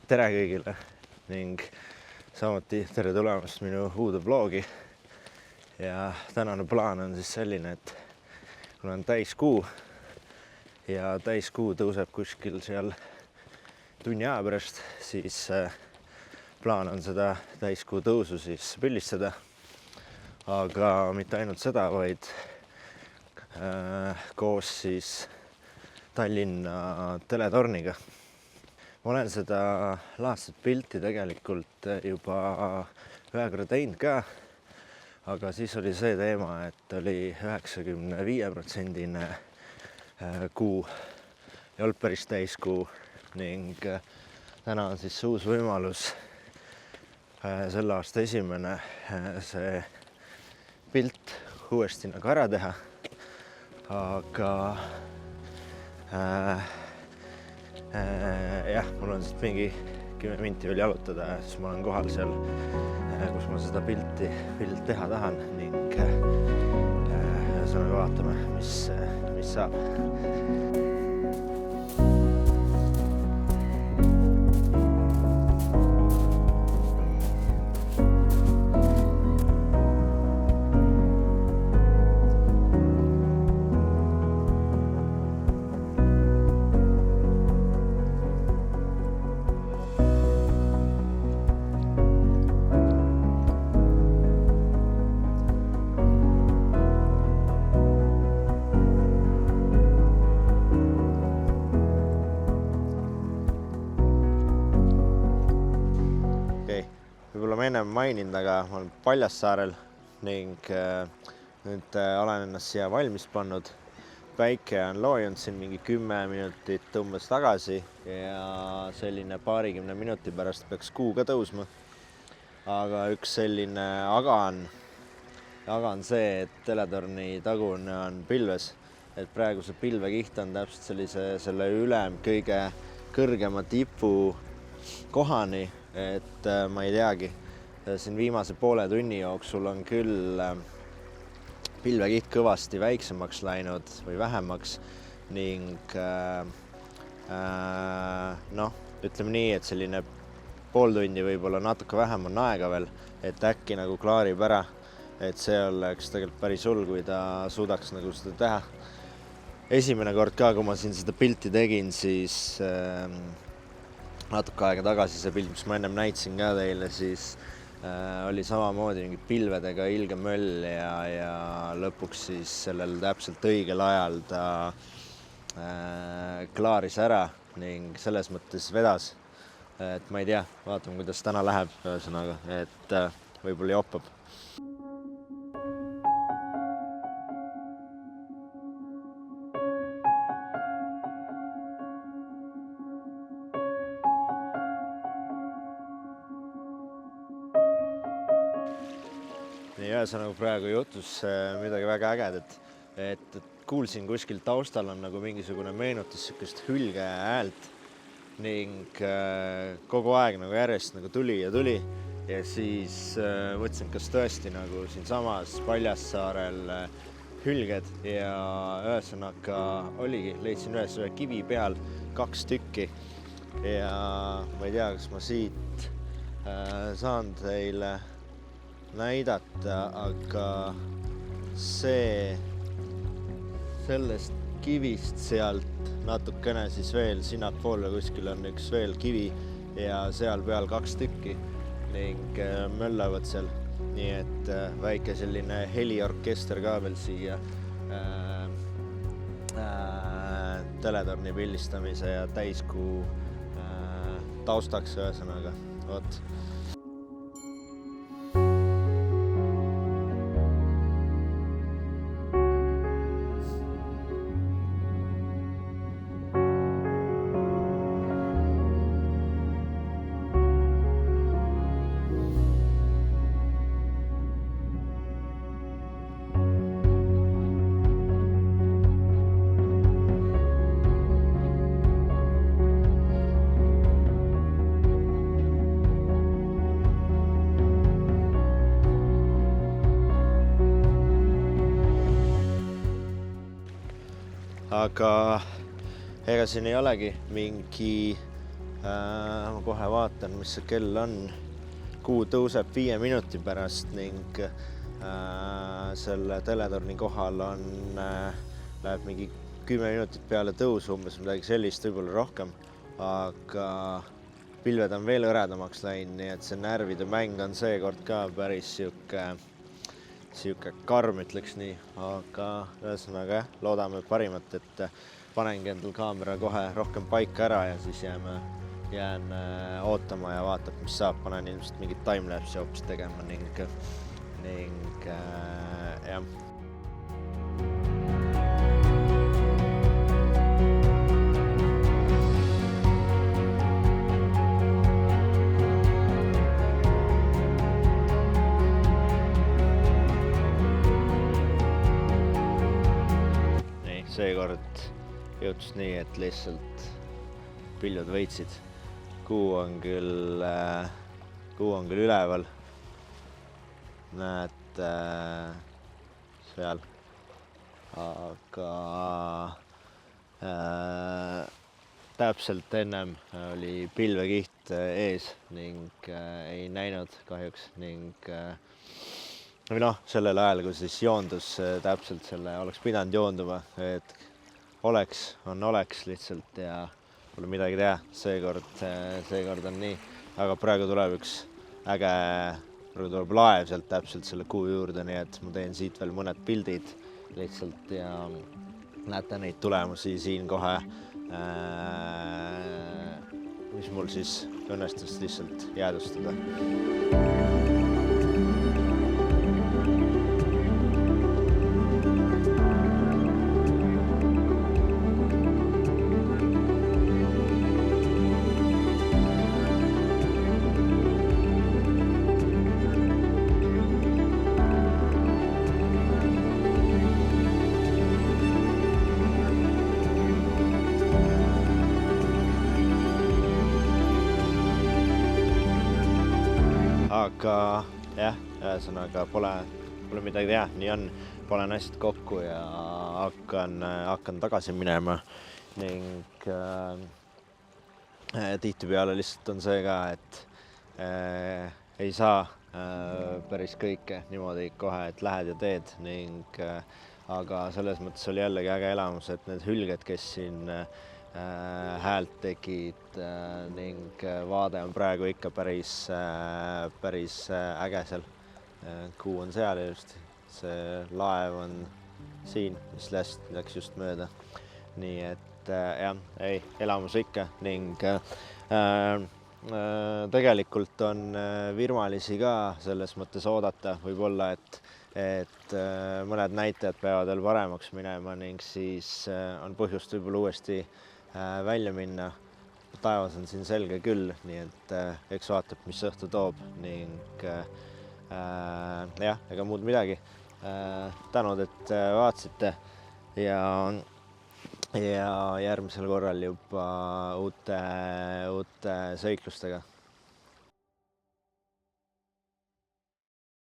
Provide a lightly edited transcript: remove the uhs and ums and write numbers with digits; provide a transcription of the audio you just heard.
Tere kõigile ning samuti tere tulemast minu uude vlogi. Ja tänane plaan on siis selline, et kuna on täiskuu ja täiskuu tõuseb kuskil seal tunni aja pärast, siis plaan on seda täiskuu tõusu siis pildistada. Aga mitte ainult seda, vaid koos siis Tallinna teletorniga. Ma olen seda laadset pilti tegelikult juba ühe korra teinud ka, aga siis oli see teema, et oli 95% kuu, ei olnud päris täiskuu ning täna on siis uus võimalus selle aasta esimene see pilt uuesti nagu ära teha. Aga jah, mul on siit mingi 10 minti veel jalutada ja siis ma olen kohal seal, kus ma seda pilt teha tahan ning ühesõnaga vaatame, mis saab. Võib-olla ma ennem maininud, aga ma olen Paljassaarel ning nüüd olen ennast siia valmis pannud. Päike on loojunud siin mingi 10 minutit umbes tagasi ja selline 20 minuti pärast peaks kuu ka tõusma. Aga üks selline aga on see, et teletorni tagune on pilves. Et praegu see pilvekiht on täpselt selle ülem kõige kõrgema tipu kohani. Et ma ei teagi, siin viimase poole tunni jooksul on küll pilvekiht kõvasti väiksemaks läinud või vähemaks ning ütleme nii, et selline pool tundi võib-olla natuke vähem on aega veel, et äkki nagu klaarib ära, et see oleks tegelikult päris hull, kui ta suudaks nagu seda teha. Esimene kord ka, kui ma siin seda pilti tegin, siis natuke aega tagasi see pilt, mis ma ennem näitasin ka teile, siis oli samamoodi mingi pilvedega ilge möll ja lõpuks siis sellel täpselt õigel ajal ta klaaris ära ning selles mõttes vedas. Et ma ei tea, vaatame, kuidas täna läheb, ühesõnaga, et võib-olla joppab. Ühesõnaga praegu juhtus midagi väga ägedat, et kuulsin kuskil taustal on nagu mingisugune meenutus sükest hülge häält ning kogu aeg nagu järjest nagu tuli ja siis mõtlesin, kas tõesti nagu siinsamas Paljassaarel hülged ja ühesõnaga oligi, leidsin ühe kivi peal 2 tükki ja ma ei tea, kas ma siit saan teile näidata, aga sellest kivist sealt natukene siis veel sinnapoole kuskil on üks veel kivi ja seal peal 2 tükki ning möllavad seal. Nii et väike selline heliorkester ka veel siia teletorni pildistamise ja täiskuu taustaks ühesõnaga. Vot. Aga ega siin ei olegi mingi Ma kohe vaatan, mis see kell on. Kuu tõuseb 5 minuti pärast ning selle teletorni kohal läheb mingi 10 minutit peale tõusu, umbes midagi sellist, võib-olla rohkem, aga pilved on veel hõredamaks läinud, nii et see närvide mäng on seekord ka päris siuke karm, ütleks nii, aga ühesõnaga loodame parimat, et panengi endal kaamera kohe rohkem paika ära ja siis jään ootama ja vaatab, mis saab. Panen ilmselt mingit timelapse'i hoopis tegema ning jah. Nii, seekord juhtus nii, et lihtsalt pilved võitsid. Kuu on küll üleval. Näed seal, aga täpselt ennem oli pilvekiht ees ning ei näinud kahjuks ning sellel ajal, kui siis joondus täpselt selle, oleks pidanud joonduma, et oleks lihtsalt ja pole midagi teha, seekord on nii, aga praegu tuleb praegu tuleb laev sealt täpselt selle kuu juurde, nii et ma teen siit veel mõned pildid lihtsalt ja näete neid tulemusi siin kohe, mis mul siis õnnestus lihtsalt jäädustada. Aga jah, ühesõnaga pole midagi teha, nii on, panen asjad kokku ja hakkan tagasi minema ning tihtipeale lihtsalt on see ka, et ei saa päris kõike niimoodi kohe, et lähed ja teed ning aga selles mõttes oli jällegi äge elamus, et need hülged, kes siin häält tegid ning vaade on praegu ikka päris äge seal. Kuu on seal just, see laev on siin, mis läks just mööda. Nii et jah, elamus ikka ning tegelikult on virmalisi ka selles mõttes oodata, võib-olla, et mõned näitajad peavad veel paremaks minema ning siis on põhjust võib-olla uuesti välja minna. Taevas on siin selge küll, nii et eks vaatab, mis õhtu toob ning jah, ega muud midagi. Tänud, et vaatasite ja järgmisel korral juba uute sõiklustega.